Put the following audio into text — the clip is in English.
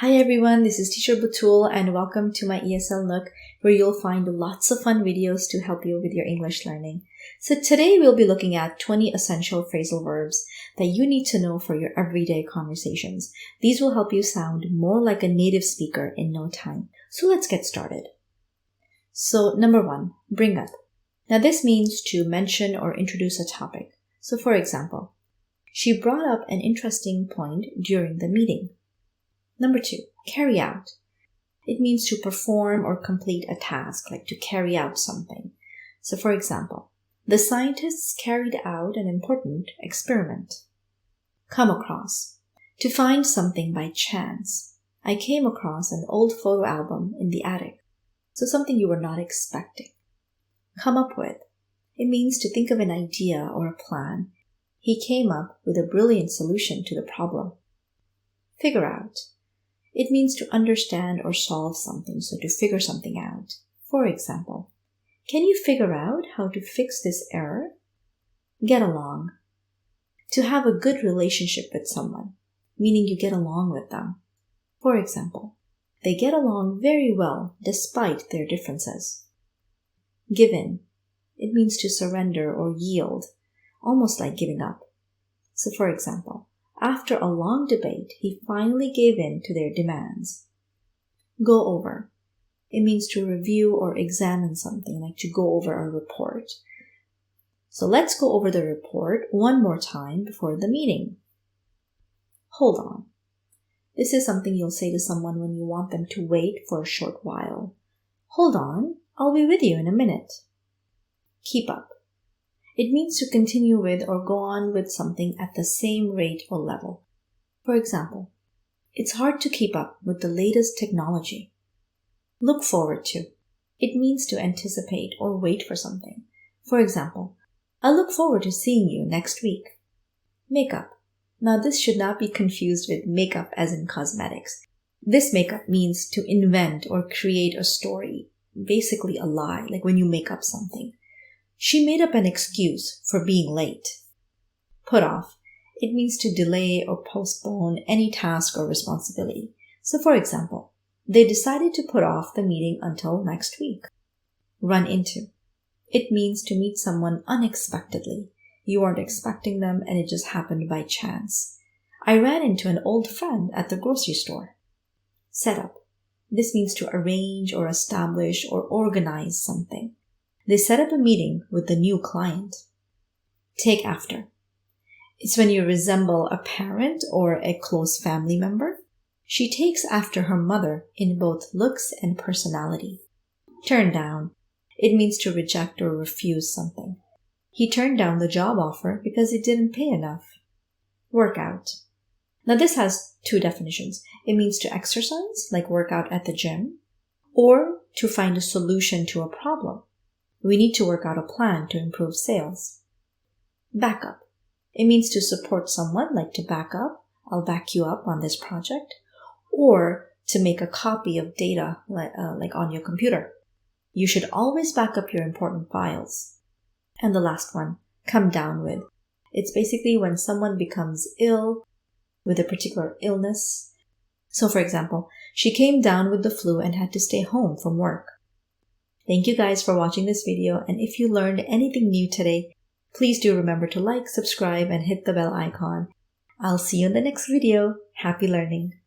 Hi everyone, this is Teacher Butul and welcome to my ESL Nook where you'll find lots of fun videos to help you with your English learning. So today we'll be looking at 20 essential phrasal verbs that you need to know for your everyday conversations. These will help you sound more like a native speaker in no time. So let's get started. So number 1, bring up. Now this means to mention or introduce a topic. So for example, she brought up an interesting point during the meeting. Number 2, carry out. It means to perform or complete a task, like to carry out something. So for example, the scientists carried out an important experiment. Come across. To find something by chance. I came across an old photo album in the attic. So something you were not expecting. Come up with. It means to think of an idea or a plan. He came up with a brilliant solution to the problem. Figure out. It means to understand or solve something, so to figure something out. For example, can you figure out how to fix this error? Get along. To have a good relationship with someone, meaning you get along with them. For example, they get along very well despite their differences. Give in. It means to surrender or yield, almost like giving up. So for example, after a long debate, he finally gave in to their demands. Go over. It means to review or examine something, like to go over a report. So let's go over the report one more time before the meeting. Hold on. This is something you'll say to someone when you want them to wait for a short while. Hold on, I'll be with you in a minute. Keep up. It means to continue with or go on with something at the same rate or level. For example, it's hard to keep up with the latest technology. Look forward to. It means to anticipate or wait for something. For example, I look forward to seeing you next week. Makeup. Now this should not be confused with makeup as in cosmetics. This makeup means to invent or create a story, basically a lie, like when you make up something. She made up an excuse for being late. Put off. It means to delay or postpone any task or responsibility. So for example, they decided to put off the meeting until next week. Run into. It means to meet someone unexpectedly. You weren't expecting them and it just happened by chance. I ran into an old friend at the grocery store. Set up. This means to arrange or establish or organize something. They set up a meeting with the new client. Take after. It's when you resemble a parent or a close family member. She takes after her mother in both looks and personality. Turn down. It means to reject or refuse something. He turned down the job offer because it didn't pay enough. Work out. Now this has two definitions. It means to exercise, like work out at the gym, or to find a solution to a problem. We need to work out a plan to improve sales. Back up. It means to support someone, like to back up. I'll back you up on this project. Or to make a copy of data, like on your computer. You should always back up your important files. And the last one, come down with. It's basically when someone becomes ill with a particular illness. So for example, she came down with the flu and had to stay home from work. Thank you guys for watching this video, and if you learned anything new today, please do remember to like, subscribe, and hit the bell icon. I'll see you in the next video. Happy learning!